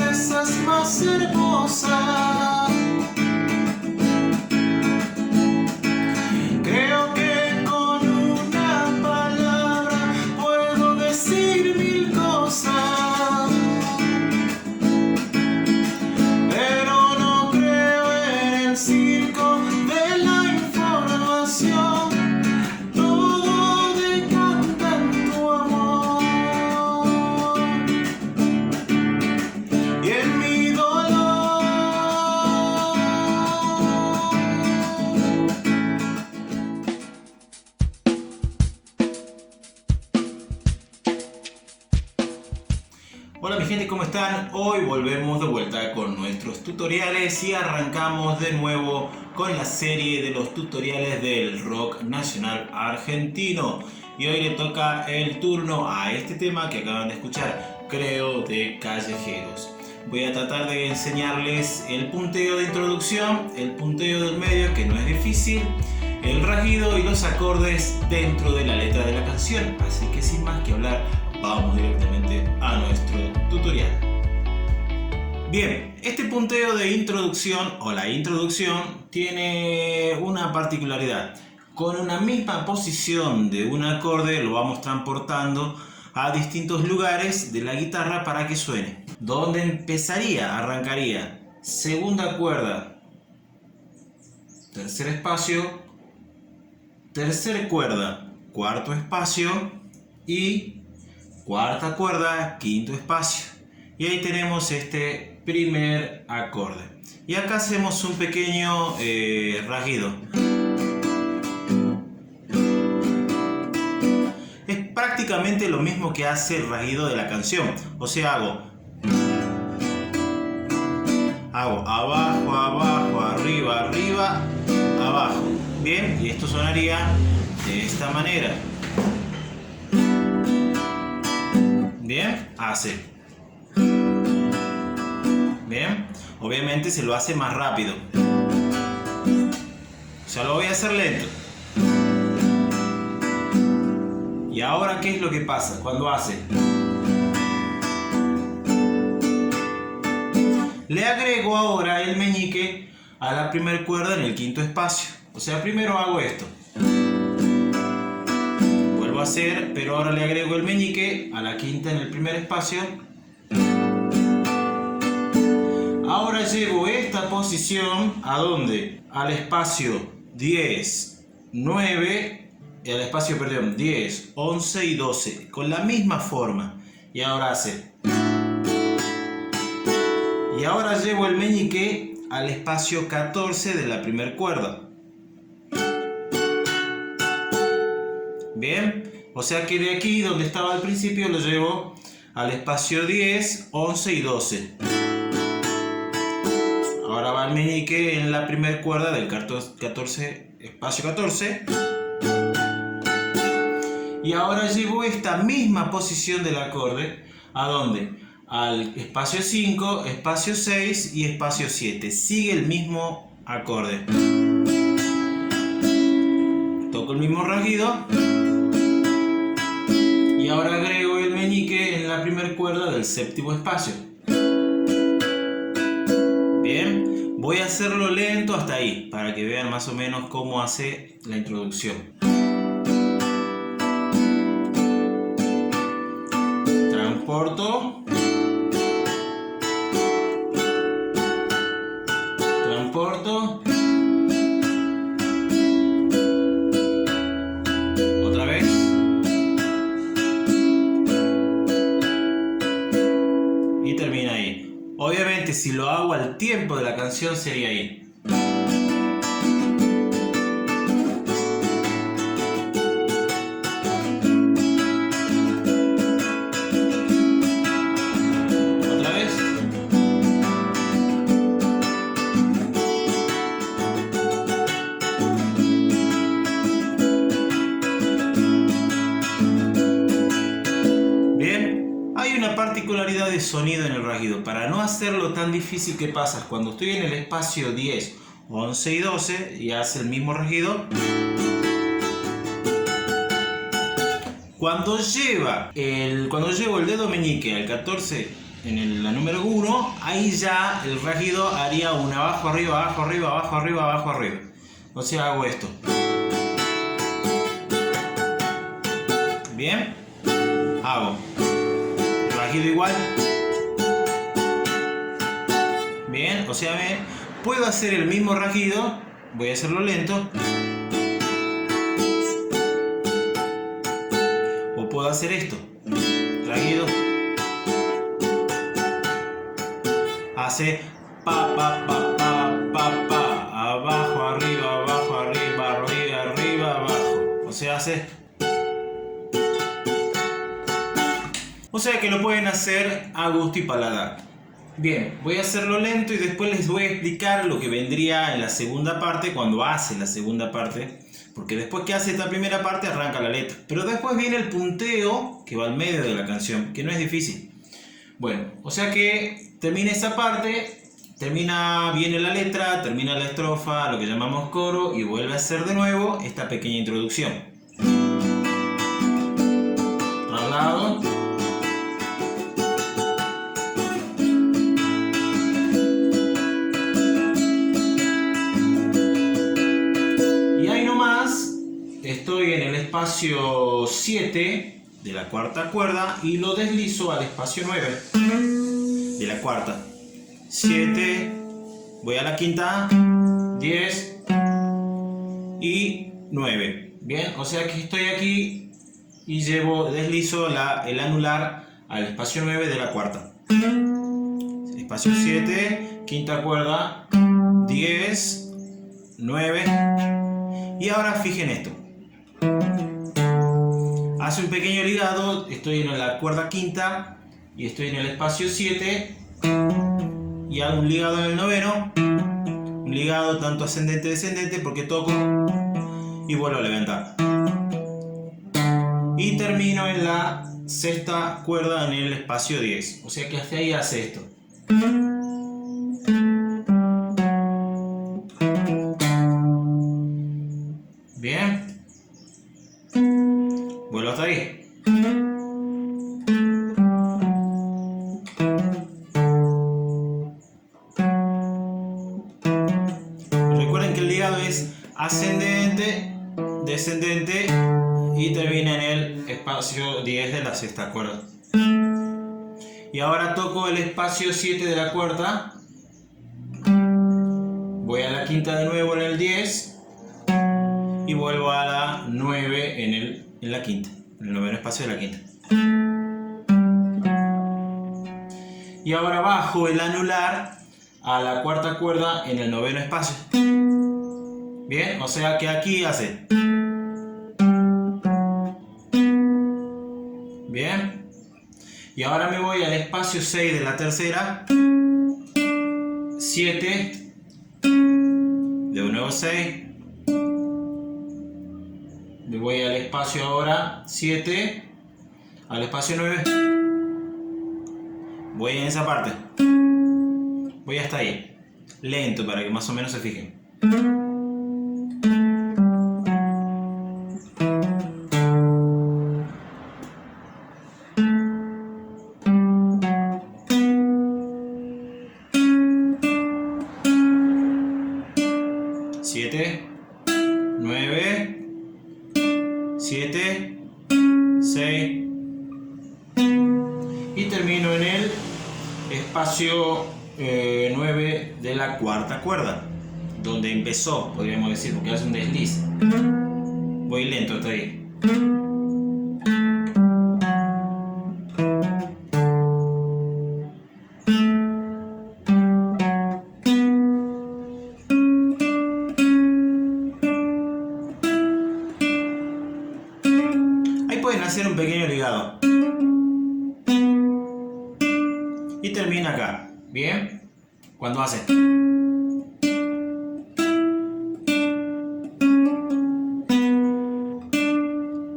princesa es más hermosa. Creo que con una palabra puedo decir mil cosas, pero no creo en el circo de la información. Todo decanta en tu amor y en mi dolor. Hola mi gente, ¿cómo están? Hoy volvemos de vuelta con nuestros tutoriales y arrancamos de nuevo con la serie de los tutoriales del rock nacional argentino. Y hoy le toca el turno a este tema que acaban de escuchar, Creo, de Callejeros. Voy a tratar de enseñarles el punteo de introducción, el punteo del medio, que no es difícil, el rasguido y los acordes dentro de la letra de la canción. Así que sin más que hablar, vamos directamente a nuestro tutorial. Bien, este punteo de introducción o la introducción tiene una particularidad. Con una misma posición de un acorde lo vamos transportando a distintos lugares de la guitarra para que suene. ¿Dónde empezaría? Arrancaría segunda cuerda, tercer espacio, tercera cuerda, cuarto espacio y cuarta cuerda, quinto espacio. Y ahí tenemos este primer acorde. Y acá hacemos un pequeño rasguido. Es prácticamente lo mismo que hace el rasguido de la canción. O sea, hago abajo, abajo, arriba, arriba, abajo. Bien, y esto sonaría de esta manera. Bien, hace. Bien, obviamente se lo hace más rápido. O sea, lo voy a hacer lento. Y ahora, ¿qué es lo que pasa cuando hace? Le agrego ahora el meñique a la primera cuerda en el quinto espacio. O sea, primero hago esto. Vuelvo a hacer, pero ahora le agrego el meñique a la quinta en el primer espacio. Ahora llevo esta posición ¿a dónde? Al espacio 10, 9, al espacio, perdón, 10, 11 y 12, con la misma forma. Y ahora hace. Y ahora llevo el meñique al espacio 14 de la primera cuerda. Bien, o sea que de aquí donde estaba al principio lo llevo al espacio 10, 11 y 12. Ahora va el meñique en la primera cuerda del 14, espacio 14. Y ahora llevo esta misma posición del acorde, ¿a dónde? Al espacio 5, espacio 6 y espacio 7. Sigue el mismo acorde. Toco el mismo rasguido. Y ahora agrego el meñique en la primera cuerda del séptimo espacio. Bien, voy a hacerlo lento hasta ahí, para que vean más o menos cómo hace la introducción. Transporto. Transporto. Otra vez. Y termina ahí. Obviamente si lo hago al tiempo de la canción sería ahí. Otra vez. Bien, hay una particularidad de sonido en el rasguido. Para no hacerlo tan difícil, ¿qué pasa? Cuando estoy en el espacio 10, 11 y 12 y hace el mismo rasguido. Cuando llevo el dedo meñique al 14 la número 1, ahí ya el rasguido haría un abajo, arriba, abajo, arriba, abajo, arriba, abajo, arriba. O sea, hago esto. Bien, hago rasguido igual. Bien, o sea, puedo hacer el mismo rasguido, voy a hacerlo lento. O puedo hacer esto, rasguido. Hace pa, pa, pa, pa, pa, pa, abajo, arriba, abajo, arriba, arriba, arriba, abajo. O sea, hace... O sea que lo pueden hacer a gusto y paladar. Bien, voy a hacerlo lento y después les voy a explicar lo que vendría en la segunda parte, cuando hace la segunda parte. Porque después que hace esta primera parte arranca la letra. Pero después viene el punteo que va al medio de la canción, que no es difícil. Bueno, o sea que termina esa parte, viene la letra, termina la estrofa, lo que llamamos coro, y vuelve a hacer de nuevo esta pequeña introducción. Al lado. Y ahí nomás estoy en el espacio 7 de la cuarta cuerda y lo deslizo al espacio 9 de la cuarta. 7, voy a la quinta, 10 y 9. Bien, o sea que estoy aquí y deslizo el anular al espacio 9 de la cuarta. Espacio 7, quinta cuerda, 10, 9. Y ahora fijen esto. Hace un pequeño ligado, estoy en la cuerda quinta y estoy en el espacio 7 y hago un ligado en el noveno, un ligado tanto ascendente-descendente porque toco y vuelvo a levantar. Y termino en la sexta cuerda en el espacio 10, o sea que hasta ahí hace esto. Bien. Vuelvo hasta ahí. Recuerden que el ligado es ascendente, descendente y termina en el espacio 10 de la sexta cuerda. Y ahora toco el espacio 7 de la cuarta. Voy a la quinta de nuevo en el 10 y vuelvo a la 9 en la quinta, en el noveno espacio de la quinta. Y ahora bajo el anular a la cuarta cuerda en el noveno espacio. Bien, o sea que aquí hace. Bien. Y ahora me voy al espacio 6 de la tercera. 7. De nuevo 6. Me voy al espacio ahora 7, al espacio 9, voy en esa parte, voy hasta ahí, lento para que más o menos se fijen. 7, 9, 7, 6 y termino en el espacio 9 de la cuarta cuerda, donde empezó, podríamos decir, porque hace un desliz. Voy lento hasta ahí. Pueden hacer un pequeño ligado y termina acá. Bien, cuando hace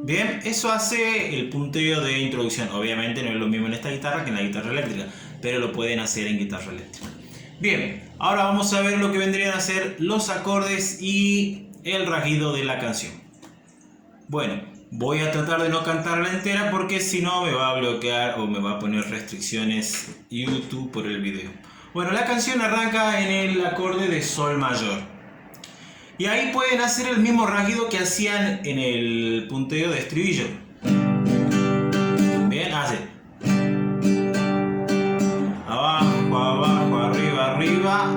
bien, eso hace el punteo de introducción. Obviamente no es lo mismo en esta guitarra que en la guitarra eléctrica, pero lo pueden hacer en guitarra eléctrica. Bien, ahora vamos a ver lo que vendrían a ser los acordes y el rasguido de la canción. Bueno, Voy a tratar de no cantarla entera porque si no me va a bloquear o me va a poner restricciones YouTube por el video. Bueno, la canción arranca en el acorde de Sol mayor. Y ahí pueden hacer el mismo rasguido que hacían en el punteo de estribillo. Bien, hace abajo, abajo, arriba, arriba,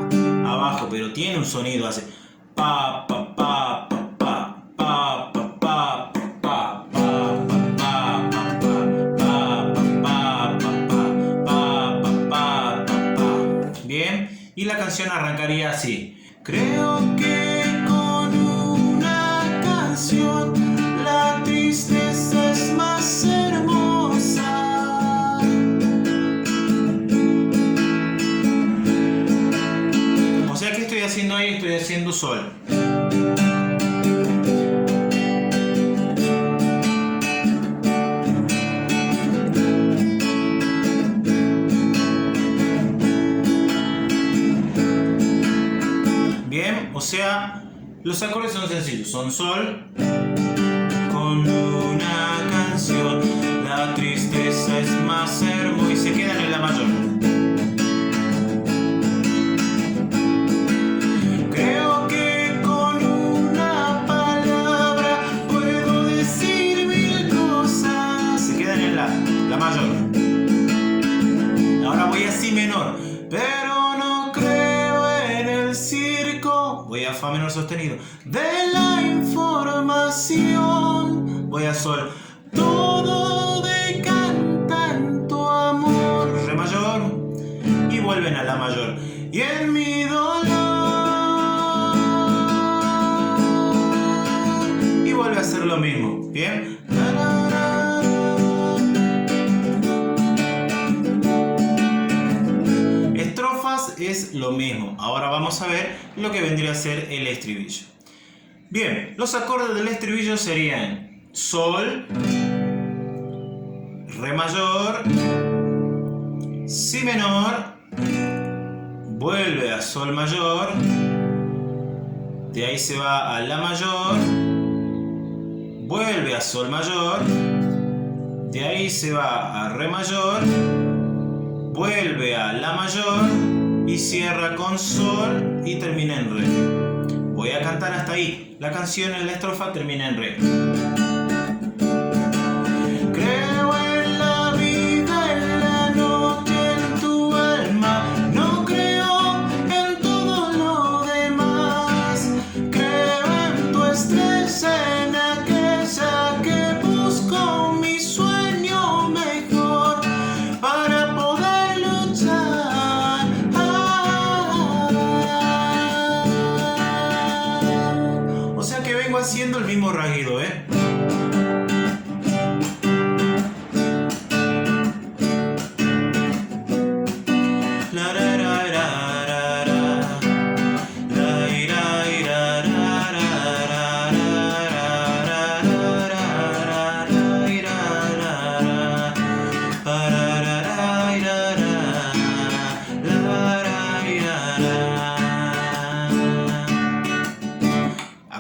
abajo, pero tiene un sonido, hace pa, pa, pa, pa, pa, pa, pa, pa, pa, pa, pa, pa, pa. Bien, y la canción arrancaría así. Creo que con una canción la tristeza es más hermosa. O sea, ¿qué estoy haciendo ahí? Estoy haciendo sol. Bien, o sea, los acordes son sencillos, son sol. Con una canción, la tristeza es más hermosa y se quedan en la mayor. Creo que con una palabra puedo decir mil cosas. Se quedan en la mayor. Ahora voy a si menor, pero no creo en el circo. Voy a fa menor sostenido de la información. Voy a sol. Todo decanta en tu amor. Re mayor. Y vuelven a la mayor. Y en mi dolor. Y vuelve a hacer lo mismo. Bien. Estrofas es lo mismo. Ahora vamos a ver lo que vendría a ser el estribillo. Bien, los acordes del estribillo serían sol, re mayor, si menor, vuelve a sol mayor, de ahí se va a la mayor, vuelve a sol mayor, de ahí se va a re mayor, vuelve a la mayor y cierra con sol y termina en re. Voy a cantar hasta ahí. La canción en la estrofa termina en re. Creo en la vida, en la noche, en tu alma. No creo en todo lo demás. Creo en tu estrella, en aquella que busco mi sueño mejor para poder luchar. O sea que vengo haciendo el mismo rasguido, ¿eh?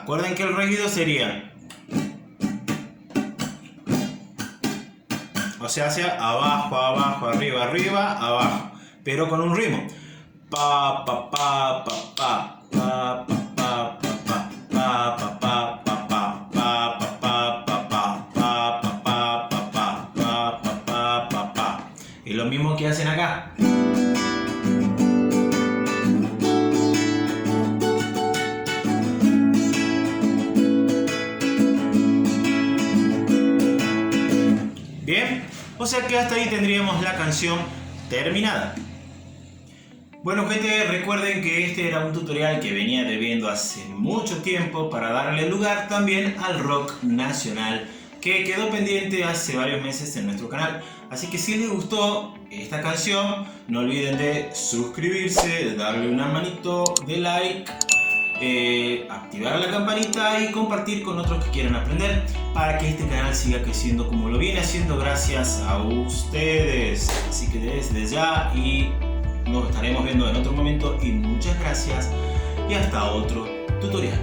Recuerden que el rasguido sería, o sea, hacia abajo, abajo, arriba, arriba, abajo, pero con un ritmo. Pa pa pa pa pa pa pa pa pa pa pa pa pa pa pa pa pa pa. Y lo mismo que hacen acá. Bien, o sea que hasta ahí tendríamos la canción terminada. Bueno gente, recuerden que este era un tutorial que venía debiendo hace mucho tiempo para darle lugar también al rock nacional que quedó pendiente hace varios meses en nuestro canal. Así que si les gustó esta canción, no olviden de suscribirse, de darle una manito de like, activar la campanita y compartir con otros que quieran aprender para que este canal siga creciendo como lo viene haciendo gracias a ustedes. Así que desde ya y nos estaremos viendo en otro momento y muchas gracias y hasta otro tutorial.